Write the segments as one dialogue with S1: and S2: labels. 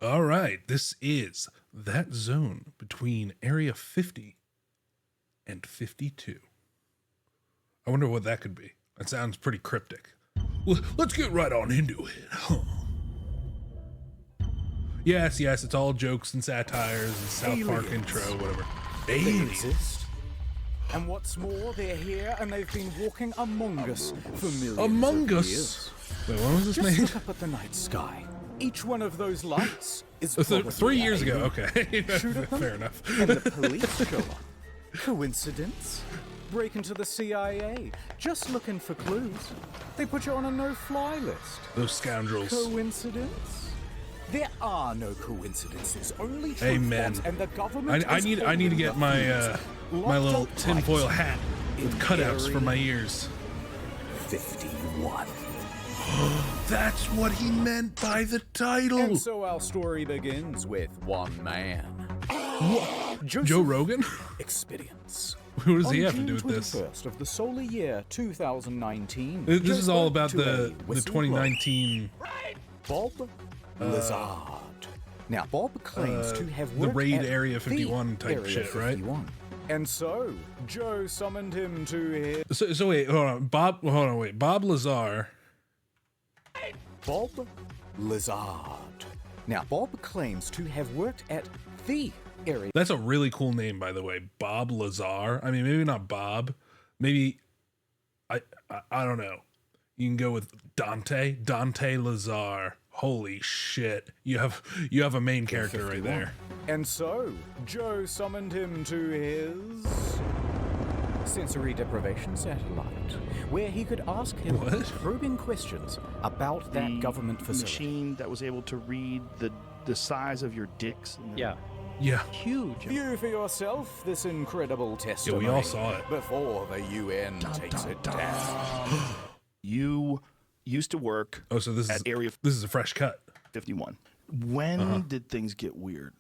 S1: All right, this is that zone between Area 50 and 52. I wonder what that could be. That sounds pretty cryptic. Let's get right on into it. Huh. Yes, it's all jokes and satires and South Park intro, whatever.
S2: They exist. And what's more, they're here and they've been walking among us for millions
S1: Among
S2: of
S1: Us?
S2: years.
S1: Wait, when was this
S2: Just
S1: made?
S2: look up at the night sky. Each one of those lights is
S1: 3 years ago,
S2: alien.
S1: okay.
S2: Shoot at them,
S1: Fair enough.
S2: and the police show up. Coincidence? Break into the CIA, just looking for clues. They put you on a no-fly list.
S1: Those scoundrels.
S2: Coincidence? There are no coincidences, only truth
S1: Hey, man.
S2: bombs, and the government
S1: I
S2: is
S1: need to
S2: holding
S1: get
S2: the
S1: my
S2: fuse.
S1: my little
S2: Locked up
S1: tinfoil
S2: tight
S1: hat with
S2: in
S1: cutouts for my
S2: Area
S1: ears.
S2: 51.
S1: That's what he meant by the title.
S2: And so our story begins with one man.
S1: What?
S2: Joseph
S1: Joe Rogan?
S2: Experience.
S1: What does he
S2: On
S1: have to
S2: June
S1: do with this?
S2: 21st of the solar year 2019.
S1: This
S2: Joe
S1: is all
S2: spoke
S1: about
S2: to
S1: the
S2: a whistleblower,
S1: 2019
S2: Bob Lazard. Now, Bob claims to have
S1: the
S2: worked
S1: raid
S2: at
S1: Area 51
S2: the
S1: type
S2: Area
S1: shit, right?
S2: 51. And so, Joe summoned him to his...
S1: So wait, hold on. Bob Lazar.
S2: Bob Lazard. Now, Bob claims to have worked at the Area...
S1: That's a really cool name, by the way. Bob Lazar. I mean, maybe not Bob. Maybe I don't know. You can go with Dante Lazar. Holy shit. You have a main character right there.
S2: And so, Joe summoned him to his sensory deprivation satellite, where he could ask him
S1: What?
S2: probing questions about that government facility.
S3: Machine that was able to read the size of your dicks.
S4: Yeah,
S1: Yeah.
S4: huge.
S2: View for yourself this incredible testimony.
S1: all saw it.
S2: Before the UN takes it down.
S3: You used to work
S1: Oh, so this
S3: at Area
S1: is a fresh cut.
S3: 51. When did things get weird?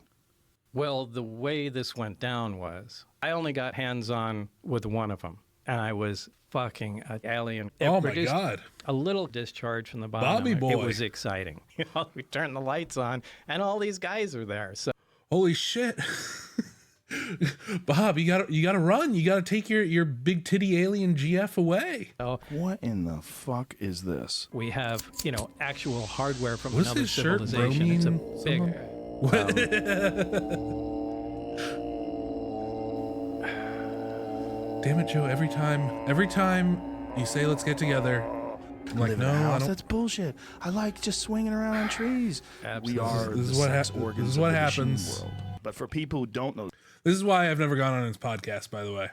S4: Well, the way this went down was I only got hands-on with one of them, and I was fucking an alien. It
S1: Oh my
S4: produced
S1: god.
S4: A little discharge from the bottom.
S1: Bobby
S4: of it.
S1: boy.
S4: It was exciting. We turned the lights on, and all these guys are there. So
S1: Holy shit. Bob, you gotta run. You gotta take your big titty alien GF away.
S3: What in the fuck is this?
S4: we have, actual hardware from
S1: What's
S4: another
S1: his shirt,
S4: civilization. It's a
S1: bromine
S4: big.
S1: Damn it, Joe. Every time you say let's get together, I'm like,
S3: Live in
S1: no,
S3: a
S1: I
S3: house?
S1: don't.
S3: That's bullshit. I like just swinging around on trees.
S4: Absolutely.
S3: We are
S1: This is
S3: the
S1: what
S3: sex
S1: hap-
S3: organs
S1: this is
S3: of
S1: what
S3: the machine
S1: happens.
S3: world. But for people who don't know,
S1: This is why I've never gone on his podcast, by the way.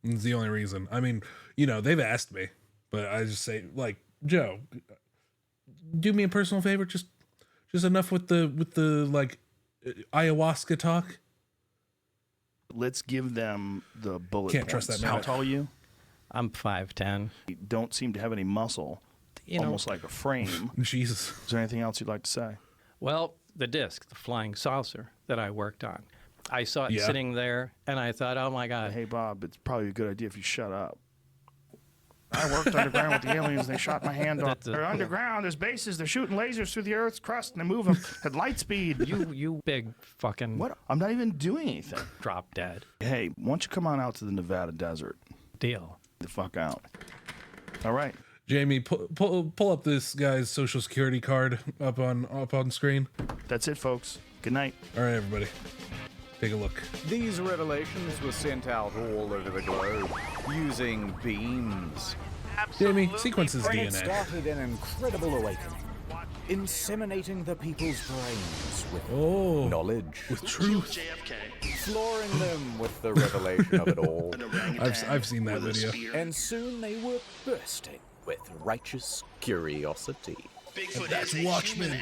S1: It's the only reason. I mean, they've asked me, but I just say, like, Joe, do me a personal favor, just enough with the like ayahuasca talk.
S3: let's give them the bullet
S1: Can't
S3: points.
S1: trust that
S3: How
S1: man.
S3: tall are you?
S4: I'm 5'10".
S3: You don't seem to have any muscle. Almost like a frame.
S1: Jesus.
S3: Is there anything else you'd like to say?
S4: Well, the disc, the flying saucer that I worked on. I saw it
S1: Yeah.
S4: sitting there, and I thought, oh, my God.
S3: Hey, Bob, it's probably a good idea if you shut up. I worked underground with the aliens. They shot my hand off.
S4: That's a-
S3: They're underground. There's bases. They're shooting lasers through the Earth's crust, and they move them at light speed.
S4: You big fucking
S3: What? I'm not even doing anything.
S4: drop dead
S3: Hey, why don't you come on out to the Nevada desert?
S4: deal.
S3: The fuck out. All right.
S1: Jamie, pull up this guy's social security card up on screen.
S3: That's it, folks. Good night.
S1: All right, everybody, take a look.
S2: These revelations were sent out all over the globe using beams.
S1: Jamie, sequence his
S2: And it
S1: DNA.
S2: started an incredible awakening, inseminating the people's brains with
S1: Oh,
S2: knowledge,
S1: with truth.
S2: flooring them with the revelation of it all.
S1: I've seen that video.
S2: And soon they were bursting with righteous curiosity.
S1: That's Watchmen.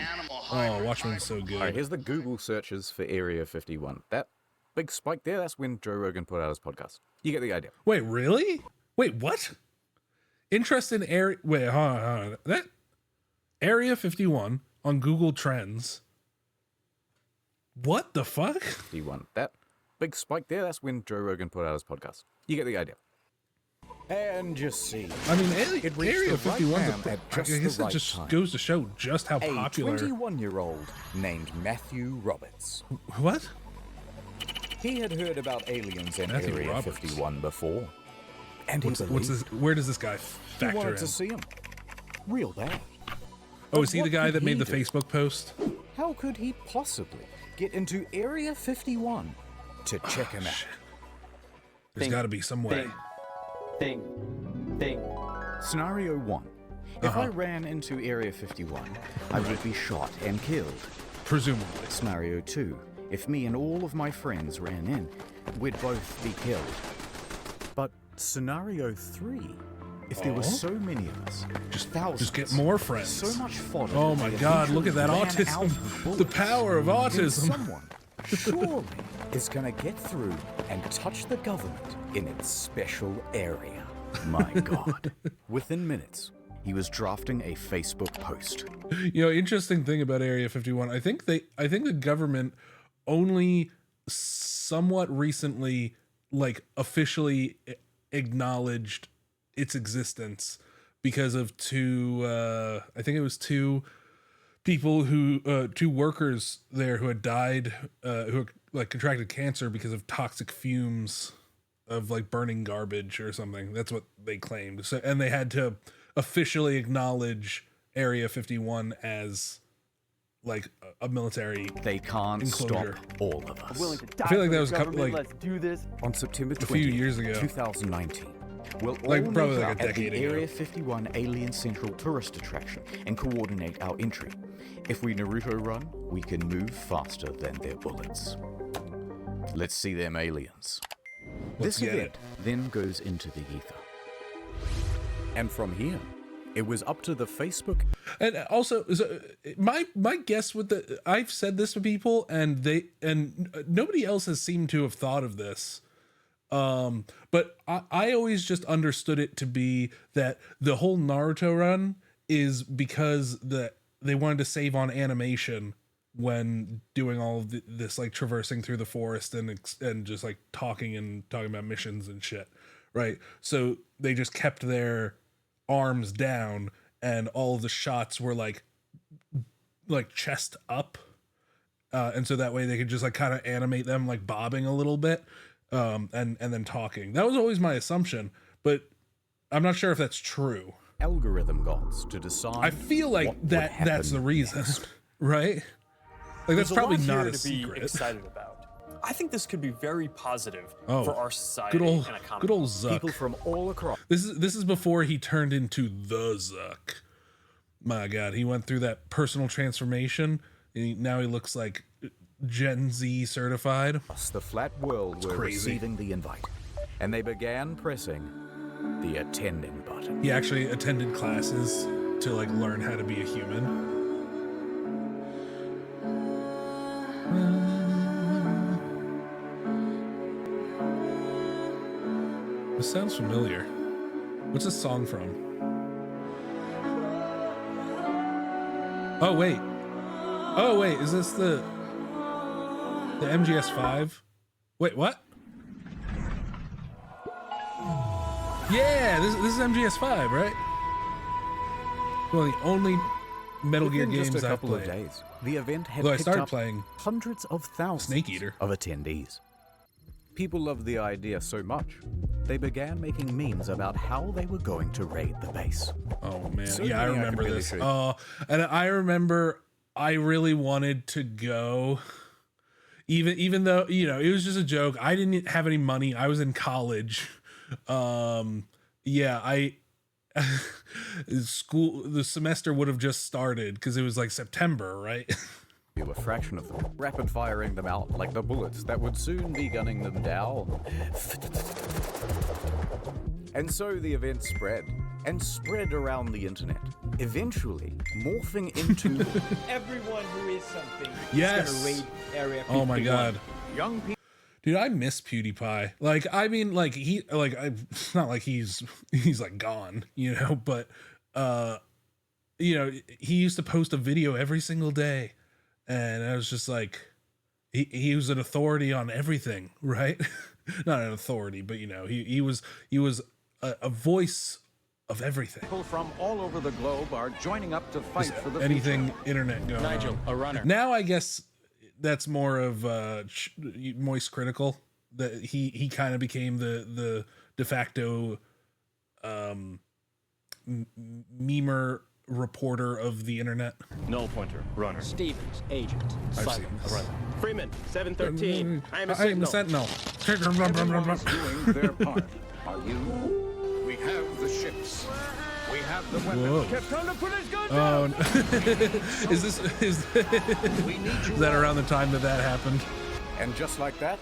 S1: Oh, Watchmen's so
S5: All right,
S1: good.
S5: here's the Google searches for Area 51. That big spike there, that's when Joe Rogan put out his podcast. You get the idea.
S1: Wait, really? Wait, what? Interest in area. Wait, hold on. That Area 51 on Google Trends. What the fuck?
S5: 51. That big spike there, that's when Joe Rogan put out his podcast. You get the idea.
S2: And you see,
S1: I mean,
S2: it reached
S1: Area
S2: the
S1: 51's
S2: right
S1: a
S2: man
S1: pro-
S2: at
S1: I
S2: just
S1: guess
S2: the
S1: it
S2: right
S1: just
S2: time.
S1: goes to show just how
S2: A
S1: popular.
S2: 21-year-old named Matthew Roberts.
S1: What?
S2: He had heard about aliens in
S1: Matthew
S2: Area
S1: Roberts.
S2: 51 before. And
S1: What's
S2: he
S1: this?
S2: believed.
S1: Where does this guy
S2: He
S1: factor
S2: wanted
S1: in?
S2: to see him. Real bad.
S1: Oh, is he the
S2: what
S1: guy
S2: could
S1: that made
S2: he
S1: the
S2: do?
S1: Facebook post?
S2: How could he possibly get into Area 51 to check him out?
S1: There's got to be some way.
S4: Thing.
S2: Scenario 1. If I ran into Area 51, I would be shot and killed.
S1: Presumably.
S2: Scenario 2. If me and all of my friends ran in, we'd both be killed. But scenario 3. If there were so many of us, thousands,
S1: Just get more friends.
S2: so much fodder.
S1: Oh
S2: that
S1: my
S2: they
S1: God, look at that
S2: eventually ran out
S1: autism.
S2: of
S1: The
S2: bullets,
S1: power of
S2: then
S1: autism.
S2: Someone surely is gonna get through and touch the government in its special area. My God. Within minutes, he was drafting a Facebook post.
S1: You know, interesting thing about Area 51. I think the government only somewhat recently, like, officially acknowledged its existence because of two people who two workers there who had died, who had, like, contracted cancer because of toxic fumes of, like, burning garbage or something. That's what they claimed. So, and they had to officially acknowledge Area 51 as, like, a military.
S2: They can't
S1: Enclosure.
S2: stop all of us.
S6: Willing to die
S1: I feel like
S6: for
S1: that
S6: the
S1: was a couple-
S6: government.
S1: like,
S6: Let's do this.
S2: On September 20th,
S1: few years ago.
S2: 2019, we'll
S1: Like,
S2: all
S1: probably
S2: meet
S1: like a
S2: up at
S1: decade
S2: the
S1: ago.
S2: Area 51 Alien Central Tourist Attraction and coordinate our entry. If we Naruto run, we can move faster than their bullets. Let's see them aliens.
S1: Let's
S2: This
S1: get
S2: event then goes into the ether. And from here, it was up to the Facebook.
S1: And also, so my guess with I've said this to people, and nobody else has seemed to have thought of this. But I always just understood it to be that the whole Naruto run is because they wanted to save on animation when doing all of this, like, traversing through the forest and just, like, talking about missions and shit, right? So they just kept their arms down, and all of the shots were like chest up, and so that way they could just, like, kind of animate them, like, bobbing a little bit, and then talking. That was always my assumption, but I'm not sure if that's true.
S2: Algorithm gods to decide.
S1: I feel like
S2: what would
S1: that's the
S2: happen
S1: reason,
S2: next.
S1: right? Like, that's
S7: There's
S1: probably
S7: a lot
S1: not
S7: here
S1: a
S7: to
S1: secret.
S7: be excited about. I think this could be very positive
S1: Oh,
S7: for our society
S1: Good old,
S7: and economy.
S1: good old Zuck.
S2: People from all across.
S1: This is before he turned into the Zuck. My God, he went through that personal transformation. And now he looks like Gen Z certified.
S2: The flat world were
S1: crazy.
S2: receiving the invite, and they began pressing the attending button.
S1: He actually attended classes to, like, learn how to be a human. This sounds familiar. What's this song from? Oh wait, is this the MGS5? Wait, what? Yeah, this is MGS5, right? Well, the only Metal Gear
S2: Within just
S1: games
S2: a
S1: I've
S2: couple of
S1: played.
S2: days, the event had
S1: Although I
S2: picked
S1: started
S2: up
S1: playing
S2: hundreds of thousands
S1: Snake Eater.
S2: of attendees. People loved the idea so much, they began making memes about how they were going to raid the base.
S1: Oh man,
S2: So
S1: yeah, I
S2: many I
S1: remember
S2: could really
S1: this.
S2: show you.
S1: Oh, and I remember I really wanted to go, even though, you know, it was just a joke. I didn't have any money. I was in college. Yeah, the semester would have just started because it was like September, right?
S2: A fraction of them, rapid firing them out like the bullets that would soon be gunning them down. And so the event spread, and spread around the internet, eventually morphing into
S6: Everyone who is something
S1: Yes.
S6: is gonna raid Area 51.
S1: Oh my God.
S2: young people.
S1: Dude, I miss PewDiePie. Like, I mean, like, it's not like he's like gone, you know, but, you know, he used to post a video every single day. And I was just like, he was an authority on everything, right? Not an authority, but, you know, he was a voice of everything.
S8: People from all over the globe are joining up to fight for the
S1: Anything
S8: future.
S1: internet going
S4: Nigel,
S1: on.
S4: a runner.
S1: Now I guess that's more of Moist Critical. That he kind of became the de facto memer reporter of the internet.
S9: Null pointer, runner.
S6: Stevens, agent.
S1: I've
S6: Silent,
S1: seen this.
S6: a runner.
S9: Freeman, 713. I am a
S1: I am the
S9: sentinel.
S1: Sentinel.
S8: Everyone is doing their part. Are you? We have the ships. We have the weapons.
S1: Whoa.
S6: Kept trying to put his gun
S1: Oh,
S6: down.
S1: no. is
S8: We need you.
S1: that around the time that happened?
S2: And just like that,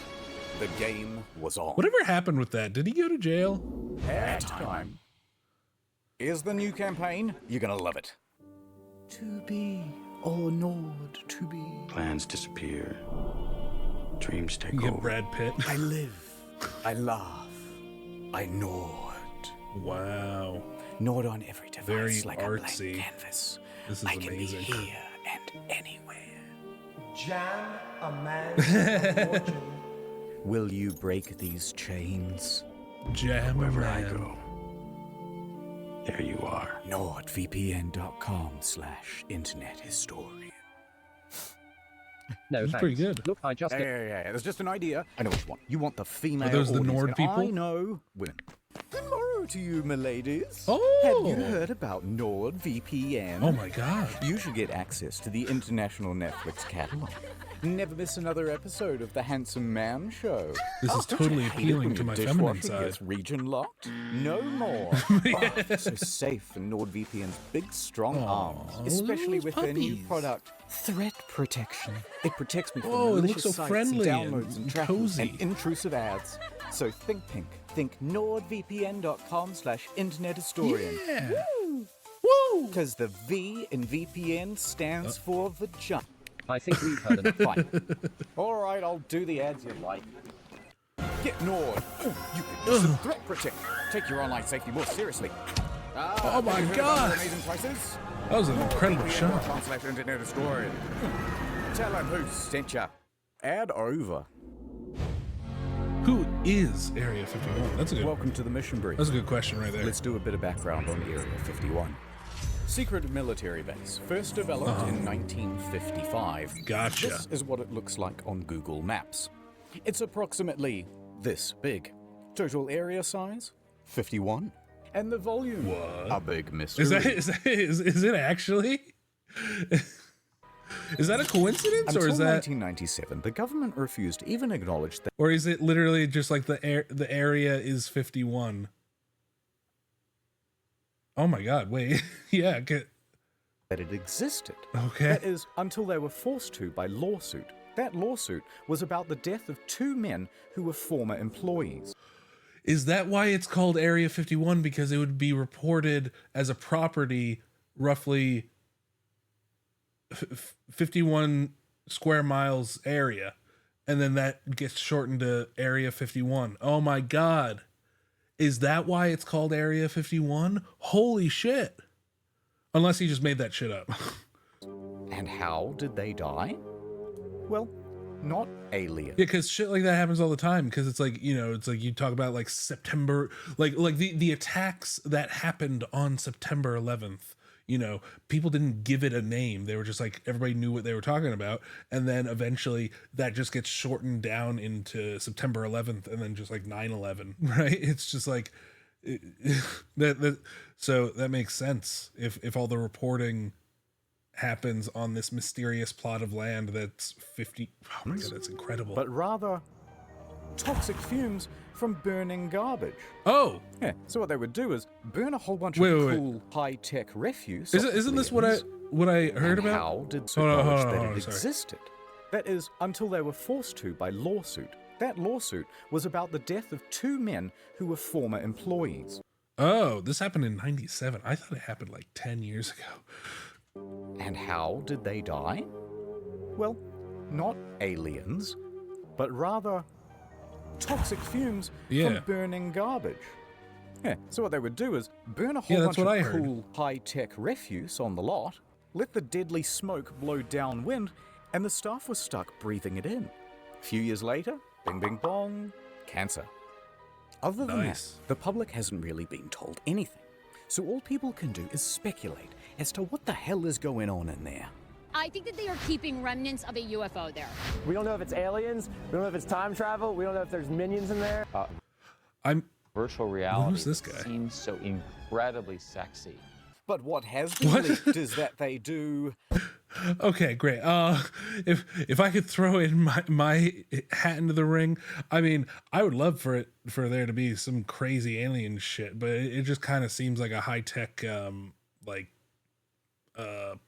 S2: the game was on.
S1: Whatever happened with that? Did he go to jail?
S2: Airtime. Here's the new campaign. You're gonna love it. To be or not to be.
S10: Plans disappear. Dreams take
S1: You get
S10: over.
S1: Brad Pitt.
S2: I live. I laugh. I nod.
S1: Wow.
S2: Nod on every device
S1: Very
S2: like a
S1: artsy.
S2: blank canvas.
S1: This is
S2: I can
S1: amazing.
S2: be here and anywhere.
S11: Jam a man's fortune.
S2: Will you break these chains?
S1: Jam
S10: Wherever I
S1: around.
S10: go, there you are.
S2: NordVPN.com/internet historian.
S12: No,
S1: It's
S12: thanks.
S1: pretty good.
S12: Look, I just...
S2: Yeah. There's just an idea. I know what you want. You want the female
S1: those the
S2: audience,
S1: Nord
S2: and
S1: people?
S2: I know women. Good morrow to you, my ladies.
S1: Oh.
S2: Have you heard about NordVPN?
S1: Oh my god.
S2: You should get access to the international Netflix catalog. Never miss another episode of The Handsome Man Show.
S1: This is
S2: Don't you
S1: totally
S2: hate it
S1: appealing
S2: when
S1: to
S2: your
S1: my feminine
S2: dishwasher
S1: side.
S2: gets region locked? No more. So safe in NordVPN's big, strong arms, especially
S1: those
S2: with their new
S1: puppies.
S2: product, Threat Protection. It protects me from
S1: Whoa, it looks
S2: malicious
S1: so
S2: sites
S1: friendly
S2: and downloads
S1: and
S2: and tracking
S1: cozy.
S2: and intrusive ads. So think pink. Think NordVPN.com/internet historian.
S1: Yeah. Woo!
S2: Because the V in VPN stands for vagina.
S12: I think we've heard enough.
S2: Fine. All right, I'll do the ads you like. Get Nord. Ooh, you can use some Threat Protect. Take your online safety more seriously.
S1: Oh my
S2: have you heard about
S1: God.
S2: our amazing prices?
S1: That was an incredible shot.
S2: VPN.com/internet historian. Tell them who sent ya. Ad over.
S1: Who is Area 51? That's a good.
S2: Welcome to the mission brief.
S1: That's a good question right there.
S2: Let's do a bit of background on Area 51. Secret military base, first developed in 1955.
S1: Gotcha.
S2: This is what it looks like on Google Maps. It's approximately this big. Total area size, 51. And the volume,
S1: What?
S2: a big mystery.
S1: Is it actually? Is that a coincidence,
S2: Until
S1: or is that,
S2: 1997, the government refused to even acknowledge that
S1: or is it literally just like the area is 51? Oh my god! Wait, yeah.
S2: it existed.
S1: Okay.
S2: That is, until they were forced to by lawsuit. That lawsuit was about the death of two men who were former employees.
S1: Is that why it's called Area 51? Because it would be reported as a property roughly 51 square miles area, and then that gets shortened to Area 51. Oh my god. Is that why it's called Area 51? Holy shit. Unless he just made that shit up.
S2: And how did they die? Well, not alien.
S1: Yeah, because shit like that happens all the time. Because it's like, you know, it's like you talk about like September, like the attacks that happened on September 11th. You know, people didn't give it a name. They were just like, everybody knew what they were talking about. And then eventually that just gets shortened down into September 11th and then just like 9/11, right? It's just like, so that makes sense. If all the reporting happens on this mysterious plot of land that's 50, oh my god, that's incredible.
S2: But rather toxic fumes from burning garbage.
S1: Oh,
S2: yeah. So what they would do is burn a whole bunch
S1: Wait,
S2: of
S1: wait,
S2: cool high-tech refuse.
S1: Isn't this what I heard about?
S2: How did
S1: Hold on,
S2: suppose
S1: hold on,
S2: that
S1: hold
S2: it
S1: on, sorry.
S2: existed? That is, until they were forced to by lawsuit. That lawsuit was about the death of two men who were former employees.
S1: Oh, this happened in 97. I thought it happened like 10 years ago.
S2: And how did they die? Well, not aliens, but rather toxic fumes
S1: Yeah.
S2: from burning garbage. Yeah, so what they would do is burn a
S1: Yeah,
S2: whole
S1: that's
S2: bunch
S1: what I
S2: of
S1: heard.
S2: cool high-tech refuse on the lot, let the deadly smoke blow downwind, and the staff was stuck breathing it in. A few years later, bing bing bong, cancer. Other than
S1: Nice.
S2: that, the public hasn't really been told anything. So all people can do is speculate as to what the hell is going on in there.
S12: I think that they are keeping remnants of a UFO there.
S9: We don't know if it's aliens. We don't know if it's time travel. We don't know if there's minions in there.
S13: Virtual reality
S1: Who's this guy?
S13: seems so incredibly sexy.
S2: But what has been leaked is that they do...
S1: Okay, great. If I could throw in my hat into the ring, I mean, I would love for there to be some crazy alien shit, but it just kind of seems like a high tech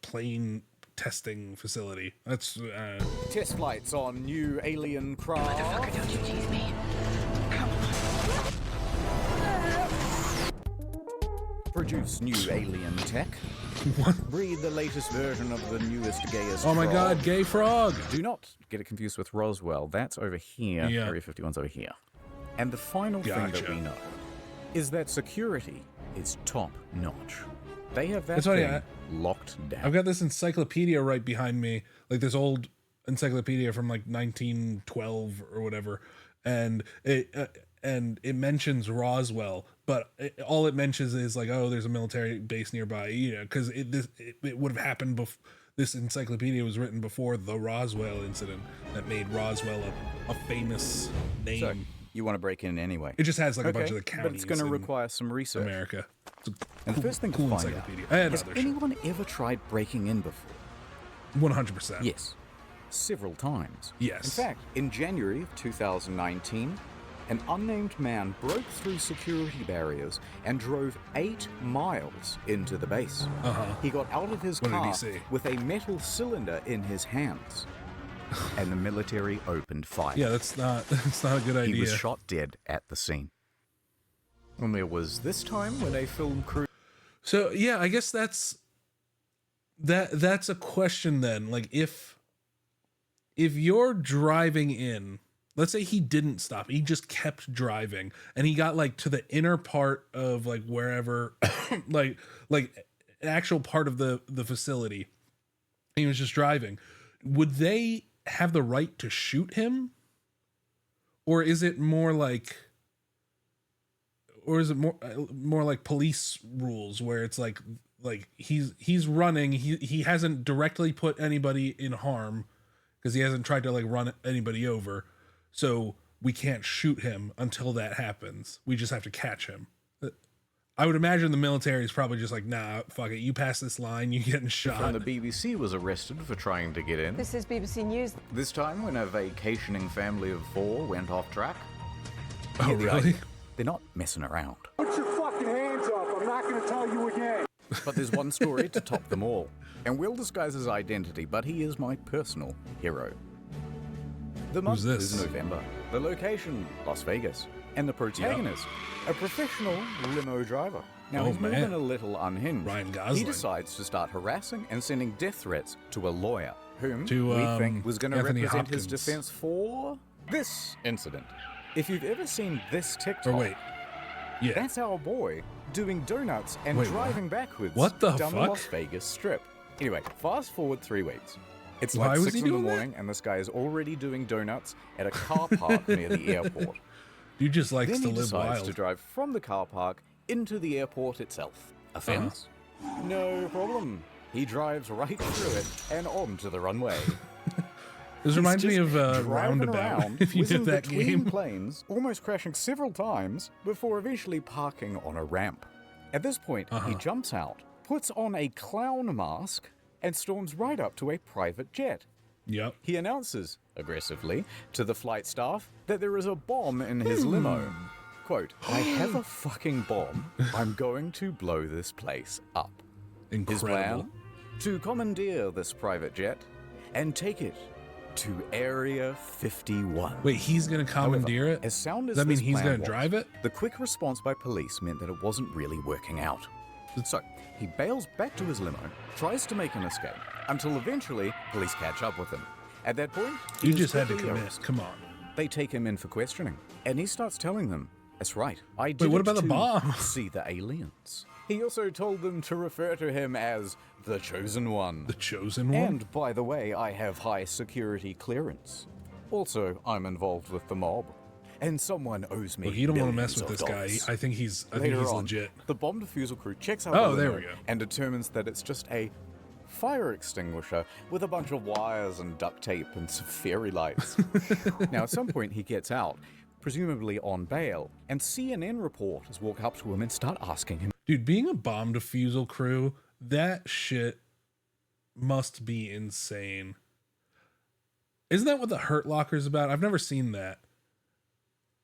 S1: plane testing facility. That's
S2: Test flights on new alien craft. Motherfucker, don't you tease me. Produce new alien tech. Breed the latest version of the newest, gayest
S1: oh my
S2: frog.
S1: god, gay frog.
S2: Do not get it confused with Roswell. That's over here.
S1: Yeah.
S2: Area 51's over here. And the final thing that we know is that security is top notch. They have that thing locked down.
S1: I've got this encyclopedia right behind me, like this old encyclopedia from like 1912 or whatever, and it mentions Roswell, but all it mentions is like, oh, there's a military base nearby, you know, because it would have happened this encyclopedia was written before the Roswell incident that made Roswell a famous name.
S2: So, you want to break in anyway?
S1: It just has like a bunch of the counties.
S2: But it's going to require some research.
S1: America.
S2: And the first thing to find out, has anyone ever tried breaking in before?
S1: 100%.
S2: Yes. Several times.
S1: Yes.
S2: In fact, in January of 2019, an unnamed man broke through security barriers and drove 8 miles into the base. He got out of his car with a metal cylinder in his hands. And the military opened fire.
S1: Yeah, that's not a good idea.
S2: He was shot dead at the scene. And there was this time when a film crew...
S1: So, yeah, I guess that's a question then. Like, if you're driving in, let's say he didn't stop, he just kept driving, and he got, like, to the inner part of, like, wherever, like an actual part of the facility, and he was just driving, would they have the right to shoot him? Or is it more like... Or is it more like police rules where it's like he's running, he hasn't directly put anybody in harm because he hasn't tried to like run anybody over, so we can't shoot him until that happens. We just have to catch him. I would imagine the military is probably just like, nah, fuck it, you pass this line, you're getting shot.
S2: From the BBC was arrested for trying to get in.
S14: This is BBC News.
S2: This time when a vacationing family of 4 went off track.
S1: Oh, really?
S2: They're not messing around.
S15: Put your fucking hands up. I'm not going to tell you again.
S2: But there's one story to top them all. And will disguise his identity, but he is my personal hero. The month is November. The location, Las Vegas. And the protagonist, a professional limo driver. Now, he's more than a little unhinged.
S1: Ryan Gosling.
S2: He decides to start harassing and sending death threats to a lawyer, whom
S1: we
S2: think was going to
S1: Anthony
S2: represent
S1: Hopkins.
S2: his defense for this incident. If you've ever seen this TikTok, that's our boy doing donuts and driving backwards down the Las Vegas Strip. Anyway, fast forward 3 weeks. It's like 6 in the morning, and this guy is already doing donuts at a car park near the airport.
S1: Dude just likes
S2: then
S1: to
S2: he
S1: live
S2: decides
S1: wild.
S2: to drive from the car park into the airport itself. Offense? No problem. He drives right through it and onto the runway.
S1: This reminds me of Roundabout,
S2: around,
S1: if you did
S2: whizzing
S1: that
S2: between
S1: game.
S2: planes, almost crashing several times before eventually parking on a ramp. At this point, he jumps out, puts on a clown mask, and storms right up to a private jet.
S1: Yep.
S2: He announces, aggressively, to the flight staff that there is a bomb in his limo. Quote, I have a fucking bomb. I'm going to blow this place up.
S1: Incredible.
S2: His plan? To commandeer this private jet and take it to Area 51.
S1: Wait, he's going to commandeer
S2: However,
S1: it?
S2: As sound as
S1: Does that mean
S2: this
S1: he's
S2: plan
S1: going to
S2: was,
S1: drive it?
S2: The quick response by police meant that it wasn't really working out. So, he bails back to his limo, tries to make an escape, until eventually police catch up with him. At that point, he
S1: You
S2: is
S1: just had to
S2: quickly
S1: commit.
S2: arrested.
S1: Come on.
S2: They take him in for questioning, and he starts telling them, that's right, I did
S1: Wait, what
S2: it
S1: about the
S2: to
S1: bomb?
S2: see the aliens. He also told them to refer to him as the Chosen One.
S1: The Chosen One?
S2: And, by the way, I have high security clearance. Also, I'm involved with the mob. and someone owes me.
S1: Look, you don't want to mess
S2: billions
S1: with
S2: of
S1: this guy.
S2: dollars.
S1: I think he's
S2: Later on,
S1: legit.
S2: The bomb defusal crew checks out
S1: Oh,
S2: the
S1: there
S2: limo
S1: we go.
S2: and determines that it's just a fire extinguisher with a bunch of wires and duct tape and some fairy lights. Now, at some point, he gets out, presumably on bail, and CNN reporters walk up to him and start asking him,
S1: Dude, being a bomb defusal crew, that shit must be insane. Isn't that what the Hurt Locker's about? I've never seen that.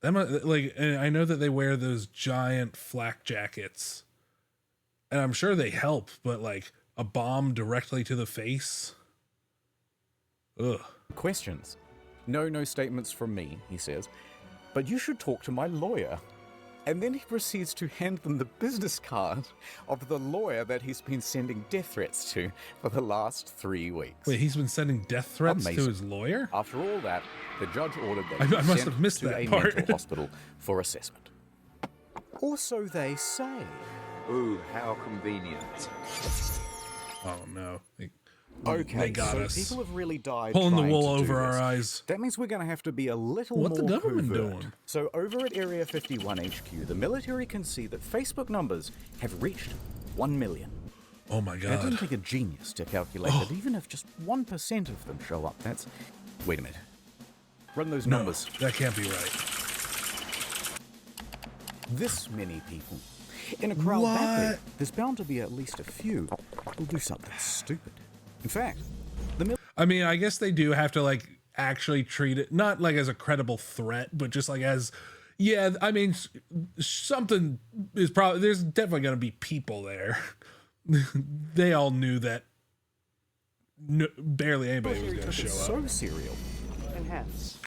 S1: That must, like, and I know that they wear those giant flak jackets, and I'm sure they help, but like a bomb directly to the face. Ugh.
S2: questions. No statements from me, he says, but you should talk to my lawyer. And then he proceeds to hand them the business card of the lawyer that he's been sending death threats to for the last 3 weeks.
S1: Wait, he's been sending death threats
S2: Amazing.
S1: to his lawyer?
S2: After all that, the judge ordered that
S1: I
S2: he
S1: must
S2: sent
S1: have missed
S2: to
S1: that
S2: a
S1: part.
S2: mental hospital for assessment. Or so they say.
S8: Ooh, how convenient.
S1: Oh no.
S2: Okay,
S1: they got
S2: so
S1: us.
S2: people have really died
S1: Pulling the
S2: trying
S1: wool
S2: to do
S1: over
S2: this.
S1: our eyes.
S2: That means we're going to have to be a little
S1: What
S2: more
S1: the government
S2: covert.
S1: doing?
S2: So over at Area 51 HQ, the military can see that Facebook numbers have reached 1 million.
S1: Oh my
S2: It
S1: god.
S2: doesn't take a genius to calculate that even if just 1% of them show up, that's... Wait a minute. Run those
S1: No,
S2: numbers.
S1: that can't be right.
S2: This many people. In a crowd that
S1: What?
S2: big, there's bound to be at least a few who'll do something stupid. In fact, the
S1: I mean, I guess they do have to like actually treat it not like as a credible threat, but just like as, yeah, I mean, something is probably, there's definitely going to be people there. They all knew that barely anybody was going to show up.
S2: so serial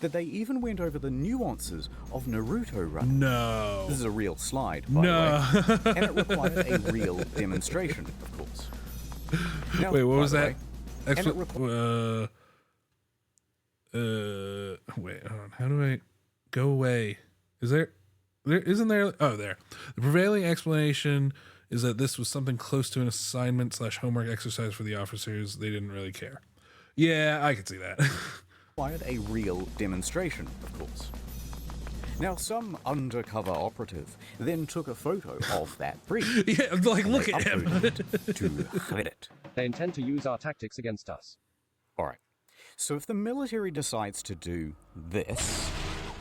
S2: that they even went over the nuances of Naruto running.
S1: No.
S2: This is a real slide, by
S1: No.
S2: the way. And it required a real demonstration, of course. Now,
S1: Wait, what
S2: by
S1: was
S2: the
S1: that?
S2: way, and it
S1: Wait, hold on. How do I go away? Isn't there? Oh, there. The prevailing explanation is that this was something close to an assignment / homework exercise for the officers. They didn't really care. Yeah, I could see that.
S2: required a real demonstration, of course. Now, some undercover operative then took a photo of that breach.
S1: Yeah, like, look at him.
S2: It to Reddit.
S6: They intend to use our tactics against us.
S2: All right. So if the military decides to do this,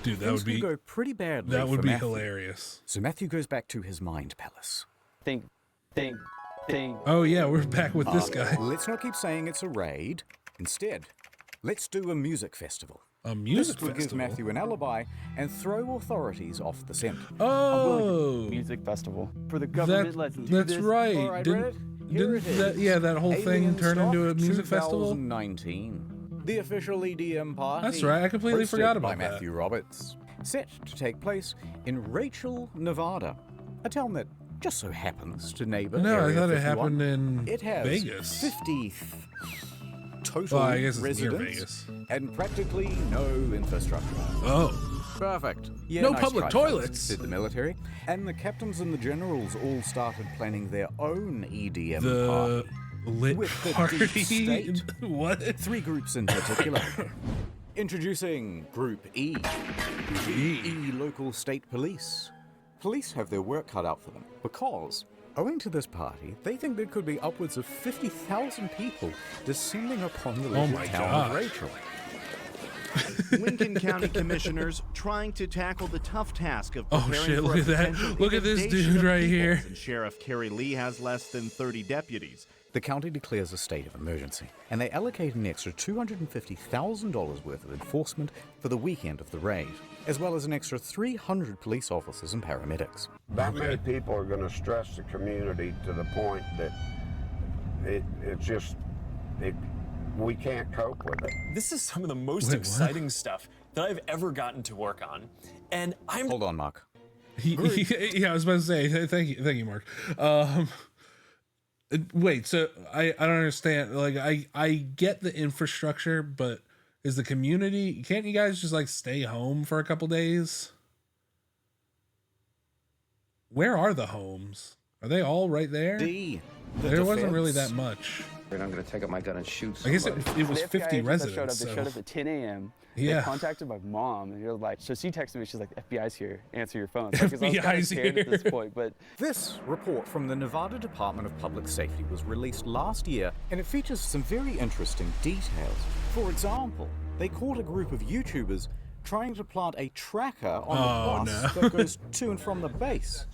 S1: dude, that
S2: things
S1: would be
S2: could go pretty badly.
S1: That would
S2: for
S1: be
S2: Matthew.
S1: hilarious.
S2: So Matthew goes back to his mind palace.
S6: Think.
S1: Oh yeah, we're back with this guy.
S2: Let's not keep saying it's a raid. Instead, let's do a music festival.
S1: A music
S2: this would give
S1: festival?
S2: Matthew an alibi and throw authorities off the scent.
S1: Oh,
S9: music festival for the government. Let's do
S1: that's
S9: this.
S1: right.
S2: All right, Reddit, here
S1: Didn't
S2: it is.
S1: that, yeah, that whole thing
S2: Alien
S1: turn into a
S2: Stock
S1: music festival?
S2: 2019. The official EDM party.
S1: That's right, I completely
S2: hosted
S1: forgot
S2: by
S1: about that.
S2: Matthew Roberts. Set to take place in Rachel, Nevada, a town that just so happens to neighbor
S1: No, I
S2: Area
S1: thought it
S2: 51.
S1: happened in
S2: It has
S1: Vegas.
S2: 50 total
S1: Well, I guess it's near
S2: residents
S1: Vegas.
S2: and practically no infrastructure.
S1: Oh,
S2: Perfect. Yeah,
S1: No
S2: nice
S1: public
S2: try, fellas,
S1: toilets.
S2: said the military. And the captains and the generals all started planning their own EDM
S1: the
S2: party.
S1: lit
S2: With the
S1: party.
S2: deep state.
S1: What?
S2: 3 groups in particular. Introducing Group E. E local state police. Police have their work cut out for them because, owing to this party, they think there could be upwards of 50,000 people descending upon the little
S1: my
S2: town
S1: God.
S2: of Rachel.
S14: Lincoln County commissioners trying to tackle the tough task of
S1: Oh,
S14: preparing
S1: shit,
S14: for
S1: look
S14: a
S1: at that.
S14: potential
S1: Look at this
S14: inundation
S1: dude
S14: of
S1: right
S14: people,
S1: here.
S14: and Sheriff Kerry Lee has less than 30 deputies.
S2: The county declares a state of emergency, and they allocate an extra $250,000 worth of enforcement for the weekend of the raid, as well as an extra 300 police officers and paramedics.
S16: That many people are going to stress the community to the point that we can't cope with it.
S7: This is some of the most exciting stuff that I've ever gotten to work on. And I'm...
S2: Hold on, Mark.
S1: Yeah, I was about to say, thank you, Mark. Wait, so I don't understand. Like, I get the infrastructure, but is the community, can't you guys just like stay home for a couple days? Where are the homes? Are they all right there?
S2: D.
S1: There wasn't really that much.
S6: And I'm gonna take out my gun and shoot
S1: I
S6: somebody.
S1: guess it was
S17: The
S1: 50
S17: FBI
S1: residents.
S17: They showed up at 10 a.m.
S1: Yeah.
S17: They contacted my mom, and you're like, so she texted me. She's like, the FBI's here. Answer your phone. Because I was kind of scared at this point, but
S2: This report from the Nevada Department of Public Safety was released last year, and it features some very interesting details. For example, they caught a group of YouTubers trying to plant a tracker on the bus that goes to and from the base.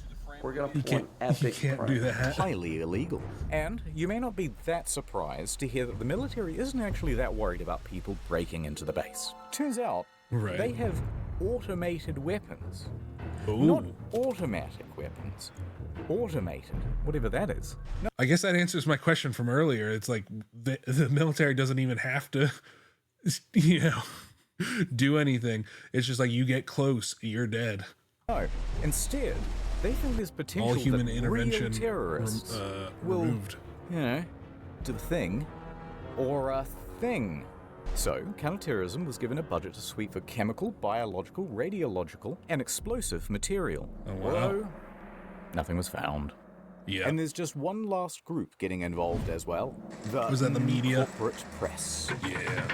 S6: We're gonna
S1: You can't do that.
S2: Highly illegal. And you may not be that surprised to hear that the military isn't actually that worried about people breaking into the base. Turns out, they have automated weapons. Not automatic weapons. Automated, whatever that is. No.
S1: I guess that answers my question from earlier. It's like the military doesn't even have to, you know, do anything. It's just like you get close, you're dead.
S2: No, instead, they think there's potential
S1: All human
S2: that
S1: intervention
S2: real terrorists will,
S1: removed.
S2: you know, do the thing or a thing. So, counterterrorism was given a budget to sweep for chemical, biological, radiological, and explosive material.
S1: Oh, wow.
S2: Although, nothing was found.
S1: Yeah.
S2: And there's just one last group getting involved as well.
S1: Was that the media?
S2: Corporate press.
S1: Yeah.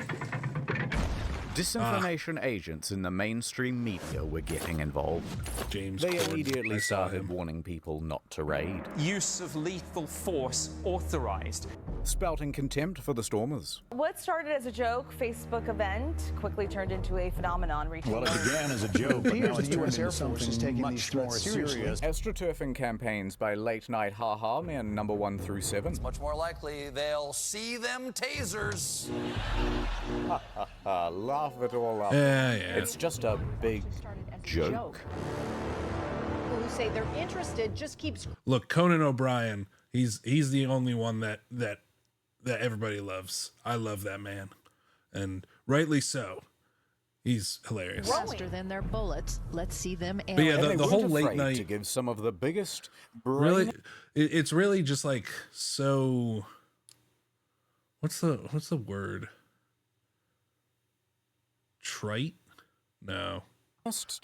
S2: Disinformation agents in the mainstream media were getting involved.
S1: James
S2: They
S1: Corden,
S2: immediately
S1: I saw
S2: started
S1: him.
S2: warning people not to raid.
S7: Use of lethal force authorized.
S2: Spouting contempt for the stormers.
S18: What started as a joke Facebook event quickly turned into a phenomenon reaching.
S8: Well, it began as a joke, but now it's
S11: the
S8: turned
S11: US Air
S8: into
S11: Force is
S8: something
S11: taking
S8: much
S11: these
S8: more
S11: threats seriously.
S8: serious.
S2: Astroturfing campaigns by late night haha men number 1 through 7.
S19: It's much more likely they'll see them tasers.
S2: Laugh it all up.
S1: Yeah.
S2: It's just a big joke.
S20: People who say they're interested just keeps.
S1: Look, Conan O'Brien, he's the only one that everybody loves. I love that man, and rightly so. He's hilarious.
S20: Faster than their bullets. Let's see them.
S1: But yeah, the whole late night
S2: to give some of the biggest
S1: really, it's really just like so. What's the word? Trite? No.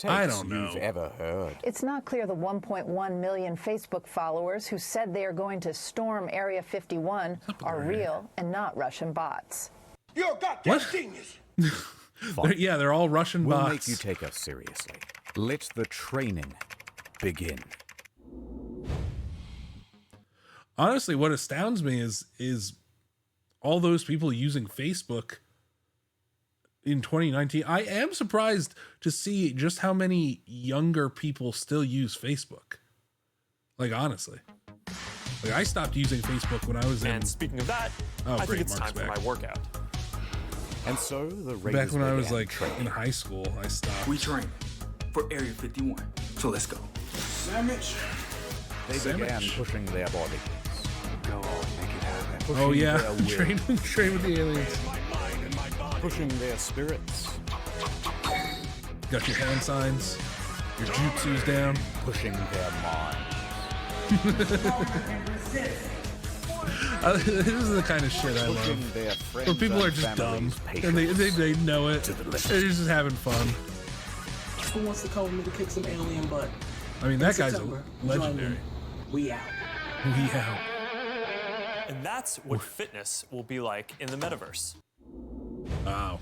S1: I don't know.
S2: You've ever heard.
S21: It's not clear the 1.1 million Facebook followers who said they are going to storm Area 51 are real and not Russian bots.
S11: You're a goddamn genius.
S1: They're all Russian
S2: We'll
S1: bots.
S2: make you take us seriously. Let the training begin.
S1: Honestly, what astounds me is all those people using Facebook in 2019. I am surprised to see just how many younger people still use Facebook. Like, honestly. Like, I stopped using Facebook when I was in...
S7: And speaking of that, I think it's time for my workout.
S2: And so the
S1: Back when I was like in high school, I stopped.
S22: We train for Area 51. So let's go. Sandwich.
S2: They began pushing their bodies.
S22: Go on, make it happen.
S1: Oh
S2: Pushing
S1: yeah,
S2: their will.
S1: train with the aliens.
S2: Pushing their spirits.
S1: Got your hand signs, your jutsus down.
S2: Pushing their
S1: This is the kind of shit I love. Where people are just dumb and they know it. They're just having fun.
S23: Who wants to come with me to kick some alien butt?
S1: I mean, that guy's
S23: September,
S1: legendary.
S23: We out.
S1: We out.
S7: And that's what fitness will be like in the metaverse.
S1: Wow.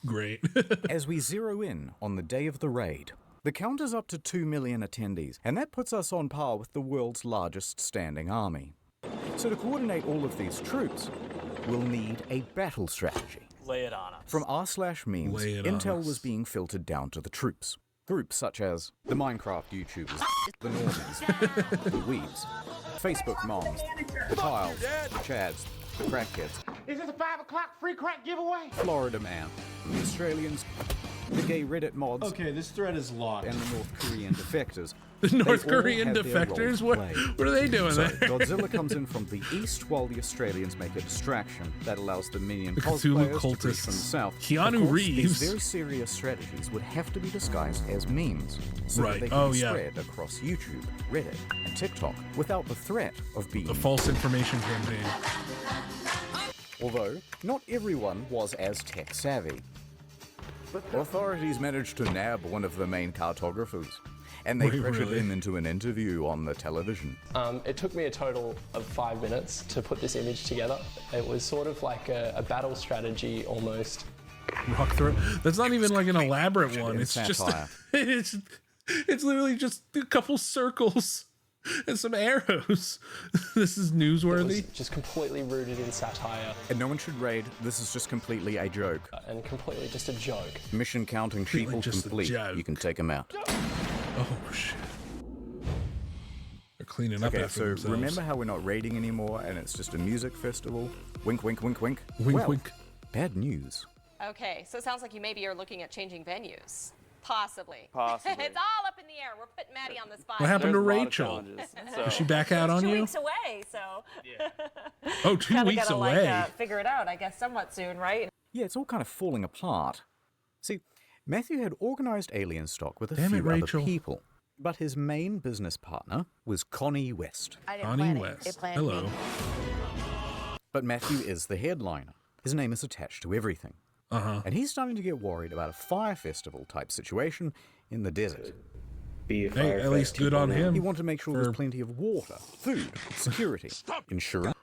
S1: Great.
S2: As we zero in on the day of the raid, the count is up to 2 million attendees, and that puts us on par with the world's largest standing army. So to coordinate all of these troops, we'll need a battle strategy.
S7: Lay it on us.
S2: From r/memes, intel was being filtered down to the troops. Groups such as the Minecraft YouTubers, the Normies, the Weebs, Facebook moms, the Piles, the Chads, the Crackheads,
S11: Is this a 5 o'clock free crack giveaway?
S2: Florida Man, the Australians, the gay Reddit mods.
S24: Okay, this thread is locked.
S2: And the North Korean defectors.
S1: The North
S2: They all
S1: Korean
S2: had their
S1: defectors?
S2: roles
S1: What
S2: played.
S1: are they doing
S2: So
S1: there?
S2: Godzilla comes in from the east while the Australians make a distraction that allows the minion
S1: The Cthulhu
S2: cosplayers to breach
S1: cultists.
S2: from the south.
S1: Keanu
S2: Of course,
S1: Reeves.
S2: These very serious strategies would have to be disguised as memes so
S1: Right.
S2: that they can
S1: Oh,
S2: be
S1: yeah.
S2: spread across YouTube, Reddit, and TikTok without the threat of being
S1: A false information campaign.
S2: Although, not everyone was as tech savvy. Authorities managed to nab one of the main cartographers, and they pressured him into an interview on the television.
S3: It took me a total of 5 minutes to put this image together. It was sort of like a battle strategy almost.
S1: Rock through. That's not even like an elaborate one. It's just it's literally just a couple circles and some arrows. This is newsworthy.
S3: It was just completely rooted in satire.
S2: And no one should raid. This is just completely a joke.
S3: And completely just a joke.
S2: Mission counting sheeple complete. You can take them out.
S1: Oh shit. They're cleaning up after themselves.
S2: Remember how we're not raiding anymore and it's just a music festival? Wink, wink, wink, wink.
S1: Wink, wink.
S2: Bad news.
S4: Okay, so it sounds like you maybe are looking at changing venues. Possibly.
S17: Possibly.
S4: It's all up in the air. We're putting Maddie on the spot.
S1: What happened to Rachel? Is she back out on you?
S4: 2 weeks away, so.
S1: Yeah. Oh, 2 weeks
S4: gotta,
S1: away.
S4: Like, figure it out, I guess, somewhat soon, right?
S2: Yeah, it's all kind of falling apart. See, Matthew had organized alien stock with a few other people, but his main business partner was Connie West.
S1: Connie West. Hello.
S2: But Matthew is the headliner. His name is attached to everything. And he's starting to get worried about a fire festival type situation in the desert.
S1: Hey, at least good on him.
S2: He wanted to make sure there's plenty of water, food, security, insurance.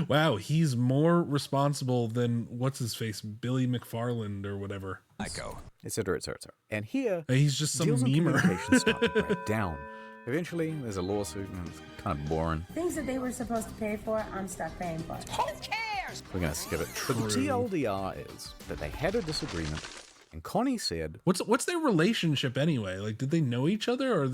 S1: Wow, he's more responsible than what's his face, Billy McFarland or whatever.
S2: Etc., etc. And here,
S1: he's just some
S2: deals and
S1: memer.
S2: communications start to break down. Eventually, there's a lawsuit, and it's kind of boring.
S5: Things that they were supposed to pay for, I'm stuck paying for.
S4: Who cares?
S2: We're going to skip it. But the TLDR is that they had a disagreement, and Connie said,
S1: "What's their relationship anyway? Like, did they know each other, or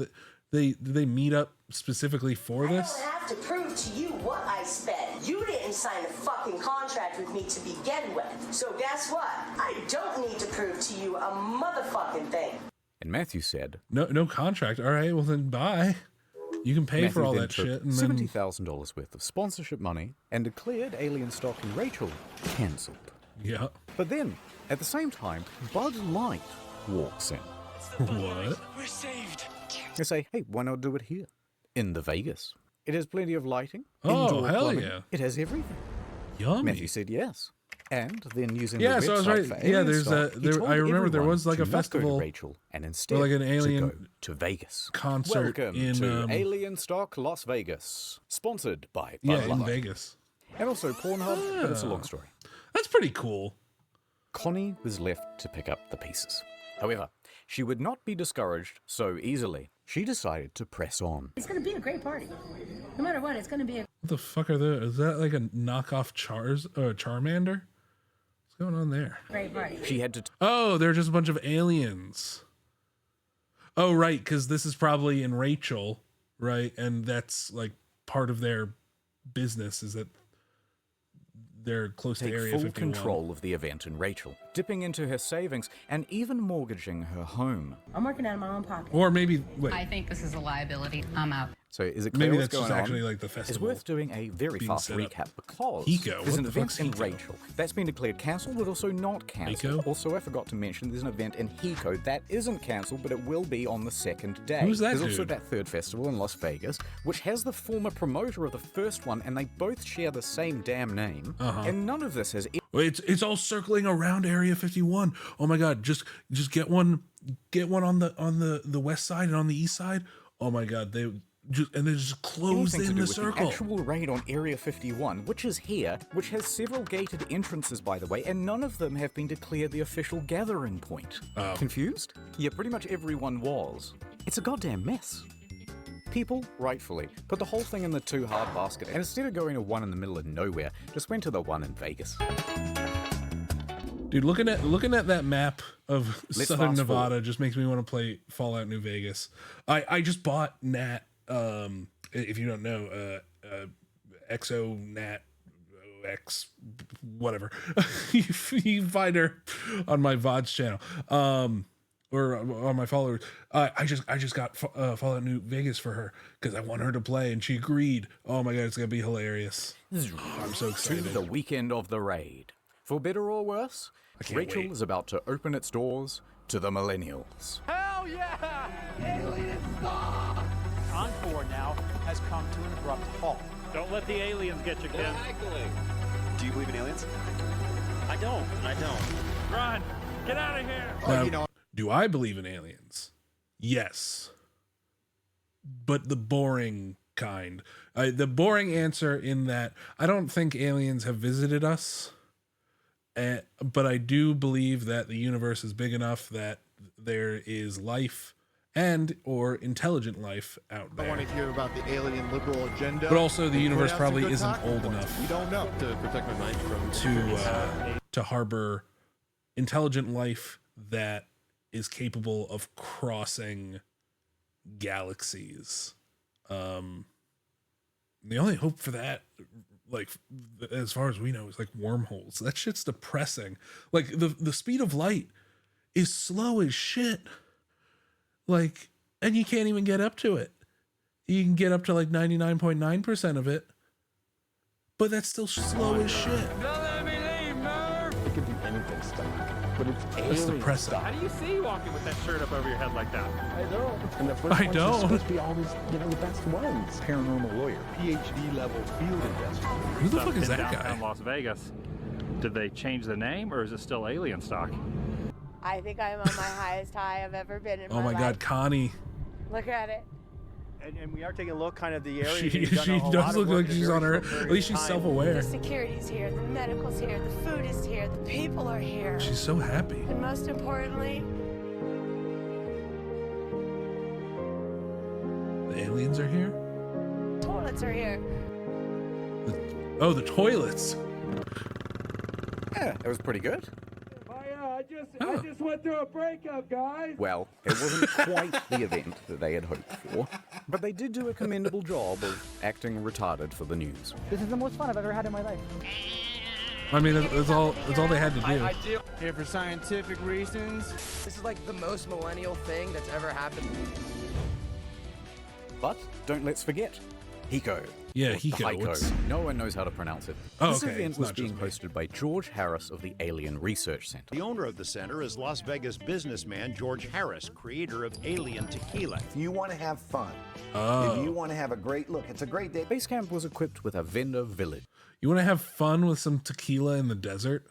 S1: did they meet up specifically for this?"
S24: I don't have to prove to you what I spent. You didn't sign a fucking contract with me to begin with. So guess what? I don't need to prove to you a motherfucking thing.
S2: And Matthew said,
S1: No contract. All right, well then bye. You can pay for all that shit. And then
S2: $70,000 worth of sponsorship money and declared alien stock in Rachel cancelled.
S1: Yeah.
S2: But then, at the same time, Bud Light walks in.
S1: What?
S7: We're saved.
S2: They say, hey, why not do it here? In the Vegas. It has plenty of lighting.
S1: Oh,
S2: indoor
S1: hell
S2: plumbing.
S1: yeah.
S2: It has everything.
S1: Yummy.
S2: Matthew said yes. And then using
S1: Yeah,
S2: the
S1: so I was
S2: website
S1: right.
S2: for
S1: Yeah,
S2: alien
S1: there's
S2: stock,
S1: a-
S2: he
S1: there-
S2: told
S1: I remember there
S2: everyone
S1: was, like,
S2: to
S1: a
S2: not go to
S1: festival,
S2: Rachel and instead
S1: like an
S2: to
S1: alien
S2: go to Vegas.
S1: concert
S2: Welcome
S1: in,
S2: to Alien Stock Las Vegas, sponsored by Bud
S1: Yeah, in
S2: Light.
S1: Vegas.
S2: And also Pornhub, but it's a long story.
S1: That's pretty cool.
S2: Connie was left to pick up the pieces. However, she would not be discouraged so easily. She decided to press on.
S5: It's going to be a great party. No matter what, it's going to be a...
S1: What the fuck are those? Is that like a knockoff Charmander? What's going on there?
S5: great party.
S2: She had to...
S1: Oh, they're just a bunch of aliens. Oh, right, because this is probably in Rachel, right? And that's like part of their business is that they're close to
S2: take
S1: Area
S2: full
S1: 51.
S2: control of the event in Rachel, dipping into her savings and even mortgaging her home.
S5: I'm working out of my own pocket.
S1: Or maybe, wait.
S25: I think this is a liability. I'm out.
S2: So is it clear
S1: Maybe
S2: what's
S1: that's just
S2: going on?
S1: actually like the
S2: It's
S1: festival.
S2: worth doing a very
S1: being
S2: fast
S1: set up.
S2: recap because
S1: Hiko?
S2: there's
S1: What
S2: an
S1: the
S2: event
S1: fuck's
S2: in
S1: Hiko?
S2: Rachel that's been declared cancelled but also not cancelled.
S1: Hiko?
S2: Also, I forgot to mention there's an event in Hiko that isn't cancelled but it will be on the second day.
S1: Who's that
S2: There's also
S1: dude?
S2: that third festival in Las Vegas which has the former promoter of the first one and they both share the same damn name. And none of this has...
S1: Wait, it's all circling around Area 51. Oh my god, just get one on the west side and on the east side. Oh my god, they just close
S2: anything to
S1: in
S2: do
S1: the
S2: with
S1: circle.
S2: The actual raid on Area 51, which is here, which has several gated entrances, by the way, and none of them have been declared the official gathering point.
S1: Oh.
S2: Confused? Yeah, pretty much everyone was. It's a goddamn mess. People, rightfully, put the whole thing in the too hard basket, and instead of going to one in the middle of nowhere, just went to the one in Vegas.
S1: Dude, looking at that map of
S2: Let's
S1: Southern
S2: fast
S1: Nevada
S2: forward.
S1: just makes me want to play Fallout New Vegas. I just bought Nat. If you don't know, Exo Nat X whatever. you find her on my VOD's channel. Or on my followers. I just got Fallout New Vegas for her because I want her to play, and she agreed. Oh my god, it's gonna be hilarious. I'm so excited.
S2: To the weekend of the raid. For better or worse, Rachel is about to open its doors to the millennials.
S9: Hell yeah! Encore now has come to an abrupt halt. Don't let the aliens get you, Ken.
S14: Do you believe in aliens?
S9: I don't. Run! Get out of here!
S1: Now, do I believe in aliens? Yes. but the boring kind. The boring answer in that I don't think aliens have visited us, but I do believe that the universe is big enough that there is life and or intelligent life out there.
S10: I want to hear about the alien liberal agenda.
S1: But also the universe probably isn't old
S10: points.
S1: enough
S10: We don't know. To protect my mind from
S1: to harbor intelligent life that is capable of crossing galaxies. The only hope for that, like as far as we know, is like wormholes. That shit's depressing. Like the speed of light is slow as shit. Like, and you can't even get up to it. You can get up to like 99.9% of it, but that's still slow as shit.
S9: Don't let me leave, Murph! It could be anything stuff, but it's
S1: That's depressing.
S9: How do you see you walking with that shirt up over your head like that? I don't. And the first
S1: I
S9: ones
S1: don't.
S9: are supposed to be always, the best ones.
S10: paranormal lawyer, PhD level field investigator.
S1: Who the fuck is that
S12: downtown
S1: guy?
S12: Las Vegas. Did they change the name, or is it still alien stock?
S13: I think I'm on my highest high I've ever been in
S1: Oh my God, Connie.
S13: Look at it.
S9: And we are taking a look kind of the area.
S1: She does look like she's on her. At least she's self-aware.
S13: The security's here, the medical's here, the food is here, the people are here.
S1: She's so happy.
S13: And most importantly,
S1: The aliens are here.
S13: toilets are here.
S1: Oh, the toilets.
S2: Yeah, it was pretty good.
S9: I just went through a breakup, guys.
S2: Well, it wasn't quite the event that they had hoped for, but they did do a commendable job of acting retarded for the news.
S9: This is the most fun I've ever had in my life.
S1: I mean, that's all they had to do.
S9: Here for scientific reasons.
S6: This is like the most millennial thing that's ever happened.
S2: But don't let's forget, Hiko.
S1: Yeah,
S2: Or
S1: Hiko.
S2: Heiko. No one knows how to pronounce it.
S1: Oh,
S2: this
S1: okay,
S2: event
S1: it's
S2: was
S1: not just
S2: being
S1: me.
S2: hosted by George Harris of the Alien Research Center.
S8: The owner of the center is Las Vegas businessman George Harris, creator of Alien Tequila.
S15: If you want to have fun,
S1: Oh.
S15: if you want to have a great look, it's a great day.
S2: Base camp was equipped with a vendor village.
S1: You want to have fun with some tequila in the desert?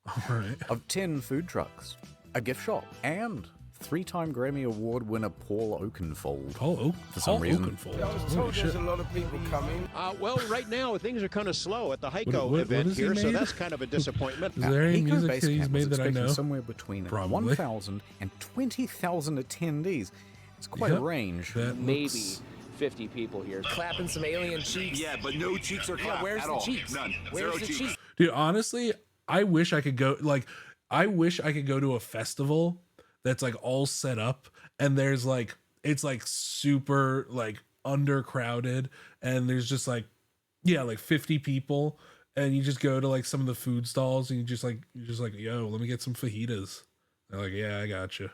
S1: All right.
S2: Of 10 food trucks, a gift shop, and 3-time Grammy Award winner Paul Oakenfold. For some reason.
S1: Holy shit.
S11: a lot of people coming.
S8: Well, right now things are kind of slow at the
S1: What
S8: Heiko
S1: has
S8: event
S1: he
S8: here, so
S1: made?
S8: that's kind of a disappointment.
S1: Is there any
S2: Heiko
S1: music
S2: Base
S1: he's
S2: Camp
S1: made
S2: was
S1: that I
S2: expecting
S1: know?
S2: somewhere between
S1: Probably.
S2: 1,000 and 20,000 attendees. It's quite a
S1: Yep.
S2: range.
S1: That
S17: Maybe
S1: looks-
S17: 50 people here.
S3: Clapping some alien cheeks.
S22: Yeah, but no cheeks are clapped
S3: where's
S22: at
S3: the
S22: all.
S3: cheeks?
S22: None.
S3: Where's
S22: Zero
S3: the
S22: cheeks.
S3: cheeks?
S1: Dude, honestly, I wish I could go. Like, I wish I could go to a festival that's like all set up, and there's like it's like super like undercrowded, and there's just like 50 people, and you just go to like some of the food stalls, and you're just like yo, let me get some fajitas. They're like, yeah, I got you.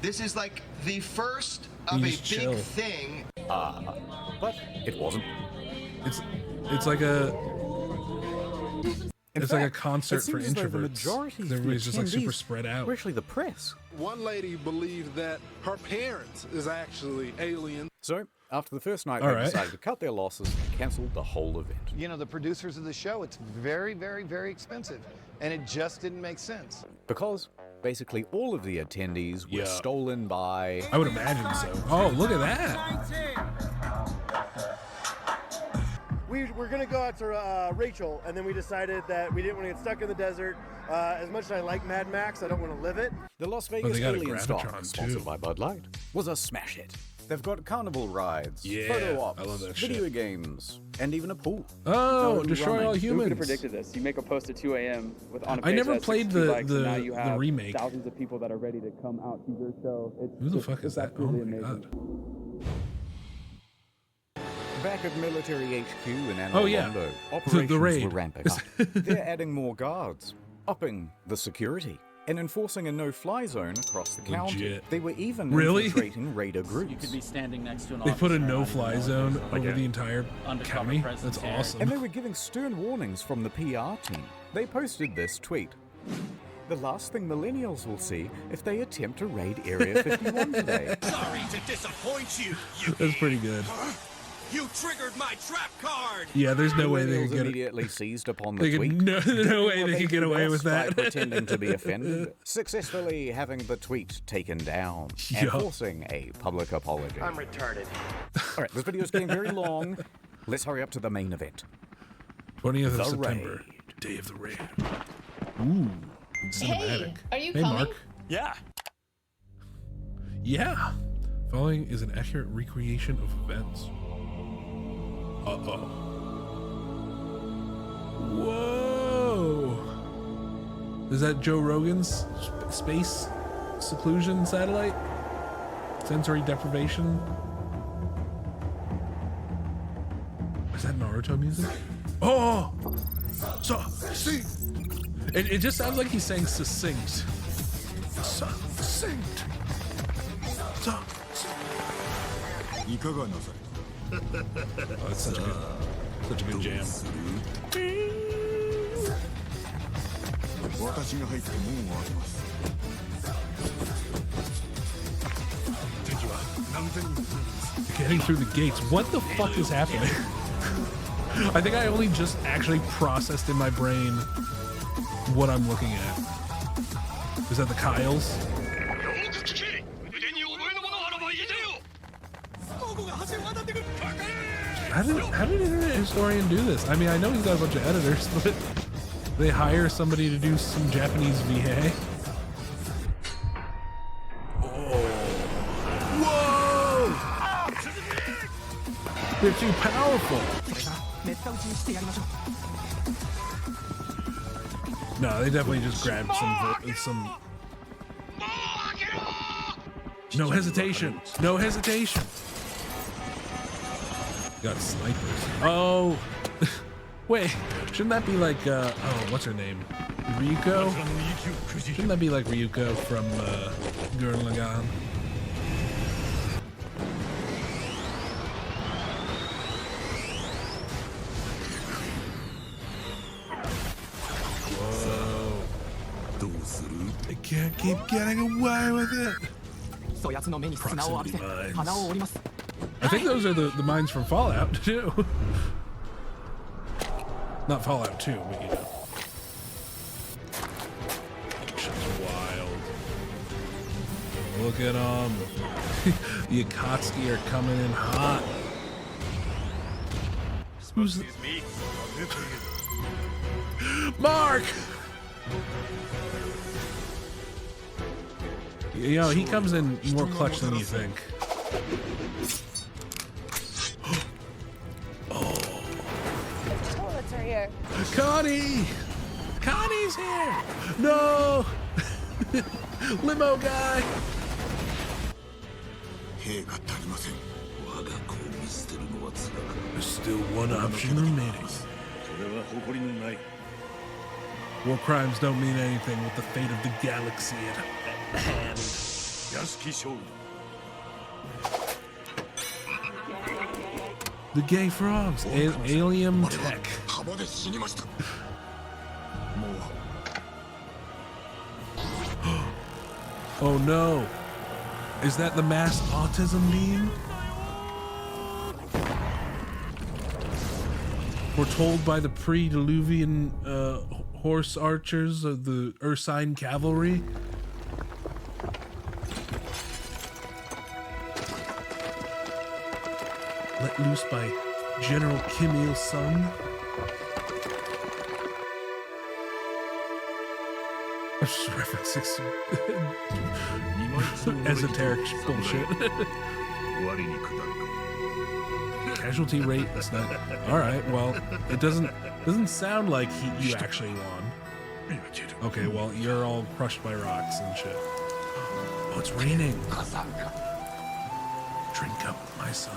S11: This is like the first
S1: You
S11: of a
S1: just
S11: big
S1: chill.
S11: thing.
S2: But it wasn't.
S1: It's like a.
S2: In
S1: It's like a
S2: fact,
S1: concert
S2: it
S1: for
S2: seems as though
S1: introverts.
S2: the majority
S1: 'Cause
S2: of the
S1: everybody's just like super
S2: attendees
S1: spread out.
S2: were actually the press.
S10: One lady believed that her parents is actually alien.
S2: So, after the first night,
S1: All
S2: they
S1: right.
S2: decided to cut their losses and cancelled the whole event.
S11: You know, the producers of the show, it's very, very, very expensive. And it just didn't make sense.
S2: Because basically all of the attendees were
S1: Yeah.
S2: stolen by...
S1: I would imagine so. Oh, look at that.
S9: We were going to go out to Rachel, and then we decided that we didn't want to get stuck in the desert. As much as I like Mad Max, I don't want to live it.
S2: The Las
S1: they
S2: Vegas
S1: got a
S2: Alien
S1: Gravitron,
S2: Stock, sponsored
S1: too.
S2: by Bud Light, was a smash hit. They've got carnival rides,
S1: Yeah,
S2: photo ops,
S1: I love that
S2: video
S1: shit.
S2: games, and even a pool.
S1: Oh,
S2: No
S1: destroy
S2: running.
S1: all
S17: Who could have
S1: humans.
S17: predicted this? You make a post at 2 a.m. with on a
S1: I
S17: page
S1: never
S17: that has
S1: played
S17: 62
S1: the-
S17: likes, and now
S1: the-
S17: you
S1: the
S17: have
S1: remake.
S17: thousands of people that are ready to come out to your show.
S1: Who the fuck is that? Oh
S17: absolutely
S1: my
S17: amazing.
S1: god.
S2: Back at Military HQ in Anne
S1: Oh, yeah.
S2: Arundel,
S1: The
S2: operations
S1: raid.
S2: were ramping up. They're adding more guards, upping the security, and enforcing a no-fly zone across the county.
S1: Legit.
S2: They were even
S1: Really?
S2: infiltrating raider groups.
S16: You could be standing next to an
S1: They put a
S16: officer
S1: no-fly zone
S16: like
S1: over
S16: a
S1: the entire
S16: undercover
S1: county.
S16: presence
S1: That's
S16: here.
S1: awesome.
S2: And they were giving stern warnings from the PR team. They posted this tweet. The last thing millennials will see if they attempt to raid Area 51 today.
S22: Sorry to disappoint you.
S1: That's pretty good.
S16: You triggered my trap card.
S1: Yeah, there's no way they could get
S2: immediately seized upon the
S1: they
S2: tweet.
S1: No way they could get away with that.
S2: By pretending to be offended, successfully having the tweet taken down and forcing a public apology.
S6: I'm retarded.
S2: All right, this video is getting very long. Let's hurry up to the main event.
S1: 20th of September, day of the raid. Ooh, cinematic.
S18: Are you
S1: hey,
S18: coming?
S1: Mark.
S7: Yeah.
S1: Yeah. Following is an accurate recreation of events. Uh-oh. Whoa. Is that Joe Rogan's space seclusion satellite? Sensory deprivation? Is that Naruto music? Oh! Succinct! It just sounds like he's saying succinct. Succinct! Oh, that's such a good jam. Getting through the gates. What the fuck is happening? I think I only just actually processed in my brain what I'm looking at. Is that the Kyles? How did Internet Historian do this? I mean, I know he's got a bunch of editors, but they hire somebody to do some Japanese VA. Whoa! They're too powerful. No, they definitely just grabbed some. No hesitation. No hesitation. Got snipers. Oh, wait. Shouldn't that be like oh, what's her name? Ryuko? Shouldn't that be like Ryuko from Gurren Lagann? Whoa. They can't keep getting away with it. Proximity mines. I think those are the mines from Fallout, too. Not Fallout 2, but you know. Shit's wild. Look at them. The Akatsuki are coming in hot. Who's Mark! You know, he comes in more clutch than you think.
S13: Toilets are here.
S1: Connie! Connie's here! No! Limo guy! There's still one option remaining. War crimes don't mean anything with the fate of the galaxy at hand. The gay frogs, alien tech. Oh no! Is that the mass autism meme? Foretold by the pre-Diluvian horse archers of the Ursine cavalry? Let loose by General Kim Il-sung? I'm just referencing some esoteric bullshit. Casualty rate, that's not... Alright, well, it doesn't sound like you actually won. Okay, well, you're all crushed by rocks and shit. Oh, it's raining. Drink up, my son.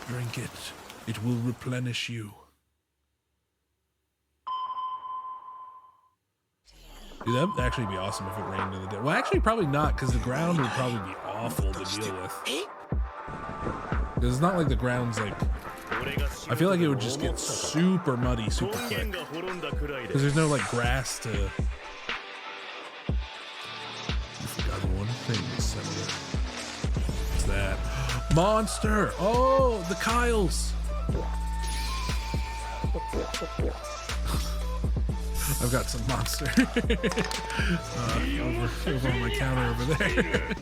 S1: Drink it. It will replenish you. Dude, that would actually be awesome if it rained in the day. Well, actually, probably not, because the ground would probably be awful to deal with. Because it's not like the ground's like... I feel like it would just get super muddy super quick. Because there's no, like, grass to... You forgot one thing, Senator. What's that? Monster. Oh, the Kyles. I've got some monster over on my counter over there.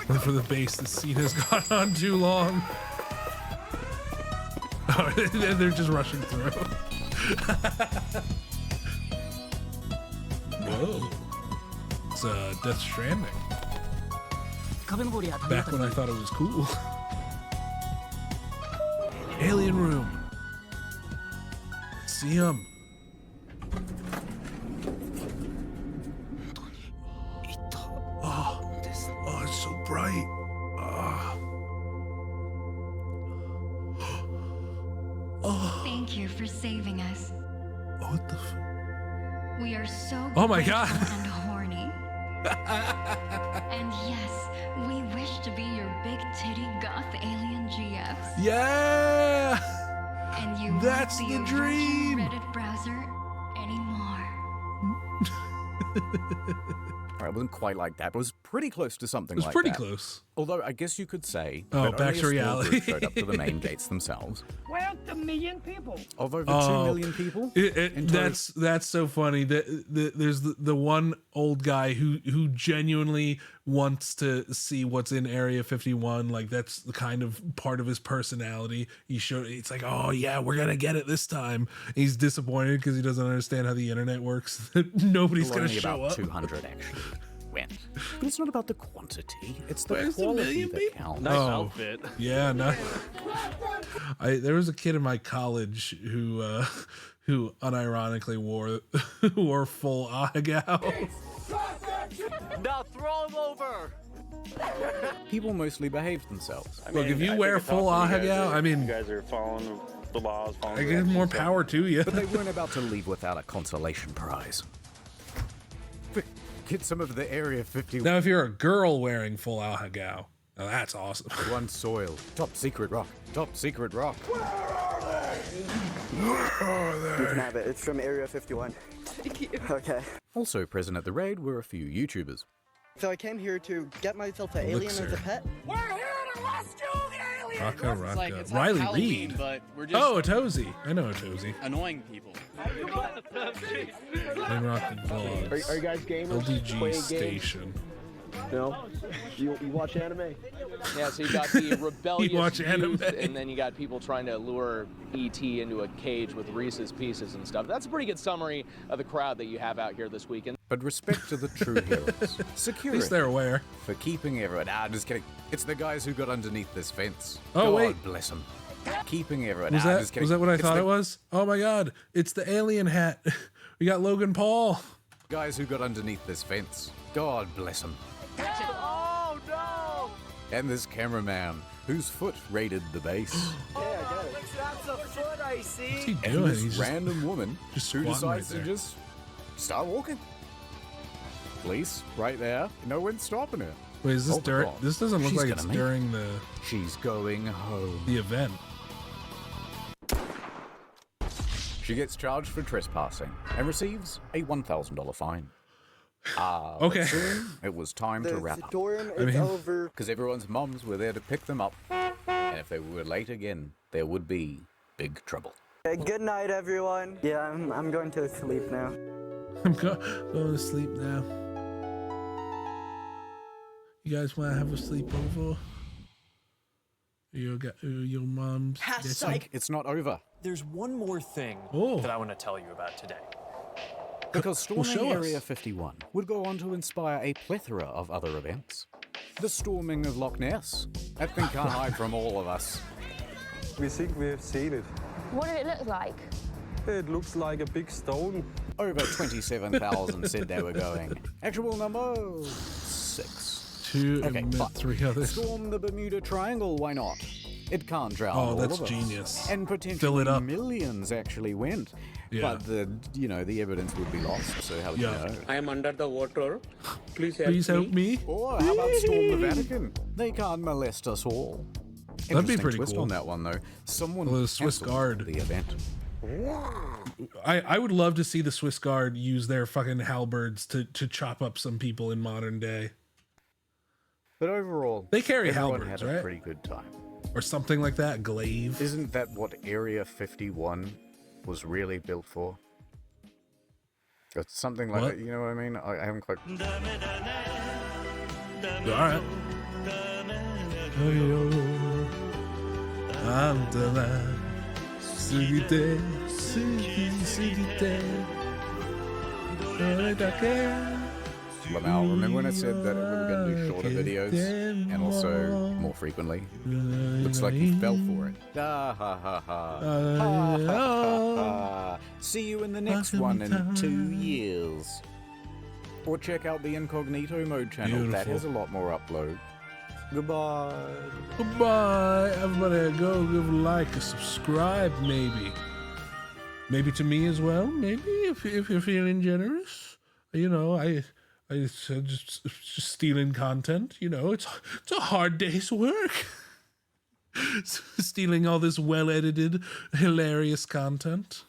S1: Run for the base. The scene has gone on too long. Oh, they're just rushing through. Whoa. It's Death Stranding. Back when I thought it was cool. Alien room. See him. Oh, it's so bright.
S18: Thank you for saving us.
S1: What the
S18: We are so
S1: Oh my God.
S18: and horny. And yes, we wish to be your big titty goth alien GFs.
S1: Yeah!
S18: And you
S1: That's
S18: won't be
S1: the
S18: a
S1: dream!
S18: virgin Reddit browser anymore.
S2: It wasn't quite like that, but it was pretty close to something like that.
S1: It was pretty close.
S2: Although I guess you could say
S1: Oh,
S2: that
S1: back
S2: only
S1: to
S2: a small
S1: reality.
S2: group showed up to the main gates themselves.
S19: Well, the million people.
S2: Of over 2 million people?
S1: That's so funny. There's the one old guy who genuinely wants to see what's in Area 51. Like that's the kind of part of his personality. It's like, oh yeah, we're gonna get it this time. He's disappointed because he doesn't understand how the internet works. Nobody's gonna
S2: Only
S1: show
S2: about
S1: up.
S2: 200 actually went. But it's not about the quantity, it's the
S1: Where's the
S2: quality
S1: million
S2: that
S1: people?
S2: counts.
S12: Nice outfit.
S1: Yeah, no. There was a kid in my college who unironically wore full ahegao.
S20: Now throw him over.
S2: People mostly behaved themselves.
S1: Look, if you wear full ahegao, I mean,
S12: you guys are following the laws.
S1: I give more power to you.
S2: But they weren't about to leave without a consolation prize. Get some of the Area 51.
S1: Now, if you're a girl wearing full ahegao, now that's awesome.
S2: One soil. Top secret rock. Top secret rock.
S21: You can have it. It's from Area 51.
S20: Thank you.
S21: Okay.
S2: Also present at the raid were a few YouTubers.
S21: So I came here to get myself an alien as a pet.
S19: We're here to rescue the alien.
S1: Raka.
S23: It's
S1: Riley
S23: like Halloween,
S1: Reid.
S23: but we're just
S1: Otozi. I know Otozi.
S23: annoying people.
S1: And Rocky Vlogs.
S21: Are you guys gamers?
S1: LDG
S21: Playing
S1: Station.
S21: No? You watch anime?
S26: Yeah, so you got the rebellious
S1: You watch anime.
S26: youth, and then you got people trying to lure E.T. into a cage with Reese's Pieces and stuff. That's a pretty good summary of the crowd that you have out here this weekend.
S2: But respect to the true heroes. Security.
S1: At least they're aware.
S2: For keeping everyone. Just kidding. It's the guys who got underneath this fence.
S1: Oh,
S2: God
S1: wait.
S2: bless them. Keeping everyone.
S1: Was
S2: Just kidding.
S1: that what I
S2: It's
S1: thought
S2: the
S1: it was? Oh my God. It's the alien hat. We got Logan Paul.
S2: Guys who got underneath this fence. God bless them.
S20: Oh no!
S2: And this cameraman whose foot raided the base.
S20: That's a foot I see.
S1: What's he
S2: And
S1: doing?
S2: this
S1: He's
S2: random woman
S1: just
S2: who
S1: squatting right
S2: decides to
S1: there.
S2: just start walking. Police right there. No one's stopping her.
S1: Wait, is this
S2: Hold
S1: during?
S2: on.
S1: This doesn't look
S2: She's
S1: like
S2: gonna
S1: it's
S2: make
S1: during the
S2: She's going home.
S1: event.
S2: She gets charged for trespassing and receives a $1,000 fine.
S1: Okay.
S2: But soon it was time to wrap up.
S21: storm is over.
S2: Because everyone's mums were there to pick them up. And if they were late again, there would be big trouble.
S21: Good night, everyone. Yeah, I'm going to sleep now.
S1: I'm going to sleep now. You guys want to have a sleepover? Your mom's.
S2: Psych, it's not over.
S7: There's one more thing that I want to tell you about today.
S2: Because storming
S1: show us.
S2: Area 51 would go on to inspire a plethora of other events. The storming of Loch Ness. That thing can't hide from all of us.
S27: We think we have seen it.
S13: What did it look like?
S27: It looks like a big stone.
S2: Over 27,000 said they were going. Actual number 6.
S1: 2
S2: Okay,
S1: and
S2: but
S1: 3 others.
S2: storm the Bermuda Triangle, why not? It can't drown all
S1: that's
S2: of us.
S1: genius.
S2: And
S1: Fill
S2: potentially
S1: it up.
S2: millions actually went.
S1: Yeah.
S2: But the evidence would be lost, so how would you know?
S27: I am under the water. Please help
S1: Please help me.
S2: Or how about storm the Vatican? They can't molest us all.
S1: That'd be
S2: Interesting
S1: pretty
S2: twist
S1: cool.
S2: on that one though. Someone
S1: Well, the Swiss
S2: cancelled
S1: Guard.
S2: the event.
S1: I would love to see the Swiss Guard use their fucking halberds to chop up some people in modern day.
S2: But overall,
S1: they carry
S2: everyone
S1: halberds,
S2: had a
S1: right?
S2: pretty good time.
S1: Or something like that, glaive.
S2: Isn't that what Area 51 was really built for? It's something like that, you know what I mean? I haven't quite...
S1: Alright.
S2: Lamau, remember when I said that we were going to do shorter videos and also more frequently? Looks like you fell for it. Ah, ha, ha, ha. Ha, ha, ha, ha. See you in the next one in 2 years. Or check out the Incognito Mode channel. That has a lot more upload. Goodbye.
S1: Goodbye. Everybody go give a like, a subscribe, maybe. Maybe to me as well. Maybe if you're feeling generous. You know, I just stealing content. You know, it's a hard day's work. Stealing all this well-edited, hilarious content.